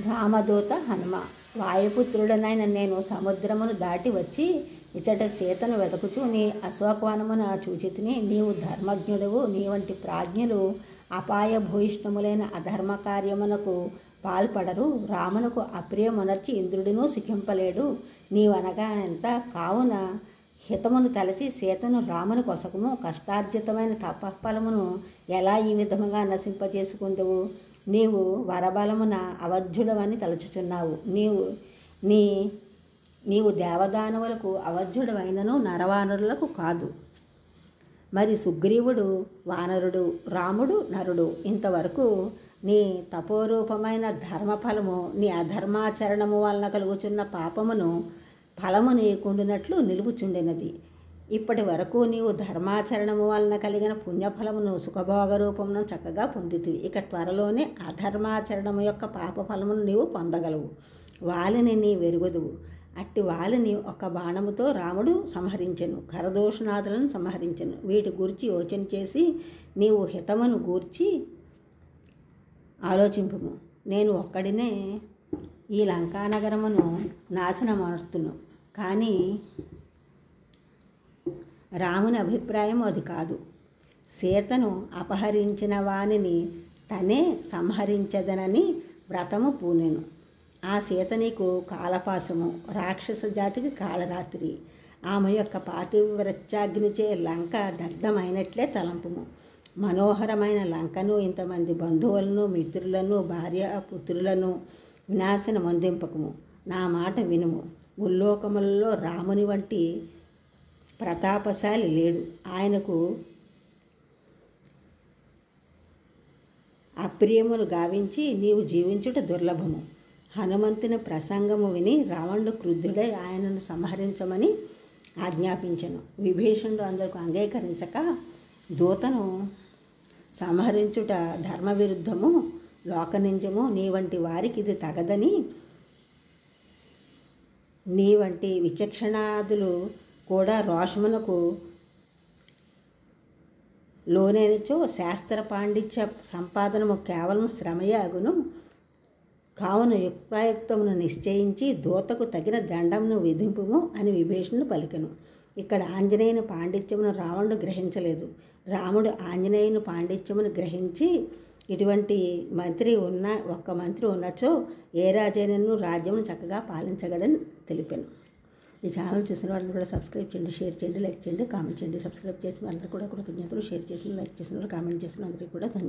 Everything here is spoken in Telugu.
రామదూత హనుమ. వాయుపుత్రుడనైన నేను సముద్రమును దాటి వచ్చి ఇచ్చట సీతను వెతుకుచూ నీ అశోకవనమున చూచితిని. నీవు ధర్మజ్ఞుడవు. నీ వంటి ప్రాజ్ఞులు అపాయ భూయిష్టములైన అధర్మ కార్యమునకు పాల్పడరు. రామునకు అప్రియమునర్చి ఇంద్రుడిను సుఖింపలేడు. నీవనగా ఎంత కావున హితమును తలచి సీతను రాముని కొసకుము. కష్టార్జితమైన తపఫలమును ఎలా ఈ విధముగా నశింపజేసుకుందువు? నీవు వరబలమున అవధ్యుడవని తలచుచున్నావు. నీవు దేవదానవులకు అవధ్యుడవైనను నరవానరులకు కాదు. మరి సుగ్రీవుడు వానరుడు, రాముడు నరుడు. ఇంతవరకు నీ తపోరూపమైన ధర్మఫలము నీ అధర్మాచరణము వలన కలుగుచున్న పాపమును ఫలము నీకుండినట్లు నిలుపుచుండినది. ఇప్పటి వరకు నీవు ధర్మాచరణము వలన కలిగిన పుణ్యఫలమును సుఖభోగ రూపమును చక్కగా పొందితివి. ఇక త్వరలోనే అధర్మాచరణము యొక్క పాపఫలమును నీవు పొందగలవు. వాలిని నీ వెరుగుదువు. అట్టి వాలిని ఒక బాణముతో రాముడు సంహరించెను. ఖరదూషణాదులను సంహరించెను. వీటి గూర్చి యోచన చేసి నీవు హితమును గూర్చి ఆలోచింపుము. నేను ఒక్కడినే ఈ లంకానగరమును నాశనమర్తును. కానీ రాముని అభిప్రాయం అది కాదు. సీతను అపహరించిన వానిని తనే సంహరించదనని వ్రతము పూనెను. ఆ సీత నీకు కాలపాసము, రాక్షస జాతికి కాళరాత్రి. ఆమె యొక్క పాతివ్రత్యాగ్నిచే లంక దగ్ధమైనట్లే తలంపుము. మనోహరమైన లంకను ఇంతమంది బంధువులను, మిత్రులను, భార్య పుత్రులను వినాశనమొందింపకము. నా మాట వినుము. ముల్లోకములలో రాముని వంటి ప్రతాపశాలి లేడు. ఆయనకు అప్రియమును గావించి నీవు జీవించుట దుర్లభము. హనుమంతుని ప్రసంగము విని రావణుడు క్రుద్ధుడై ఆయనను సంహరించమని ఆజ్ఞాపించెను. విభీషణుడు అందుకు అంగీకరించక దూతను సంహరించుట ధర్మవిరుద్ధము, లోకనింజము. నీ వంటి వారికి ఇది తగదని నీ వంటి విచక్షణాదులు కూడా రోషమునకు లోనైనచో శాస్త్ర పాండిత్య సంపాదనము కేవలం శ్రమయే అగును. కావున యుక్తాయుక్తమును నిశ్చయించి దూతకు తగిన దండమును విధింపుము అని విభీషణుడు పలికెను. ఇక్కడ ఆంజనేయుని పాండిత్యమును రావణుడు గ్రహించలేదు. రాముడు ఆంజనేయుని పాండిత్యమును గ్రహించి ఇటువంటి ఒక్క మంత్రి ఉన్నచో ఏ రాజైనను రాజ్యమును చక్కగా పాలించగలని తెలిపాను. ఈ ఛానల్ చూసిన వాళ్ళని కూడా సబ్స్క్రైబ్ చేయండి, షేర్ చేయండి, లైక్ చేయండి, కామెంట్ చేయండి. సబ్స్క్రైబ్ చేసిన వాళ్ళందరూ కూడా కృతజ్ఞతలు. షేర్ చేసిన, లైక్ చేసిన, కామెంట్ చేసిన అందరికీ కూడా ధన్యవాదాలు.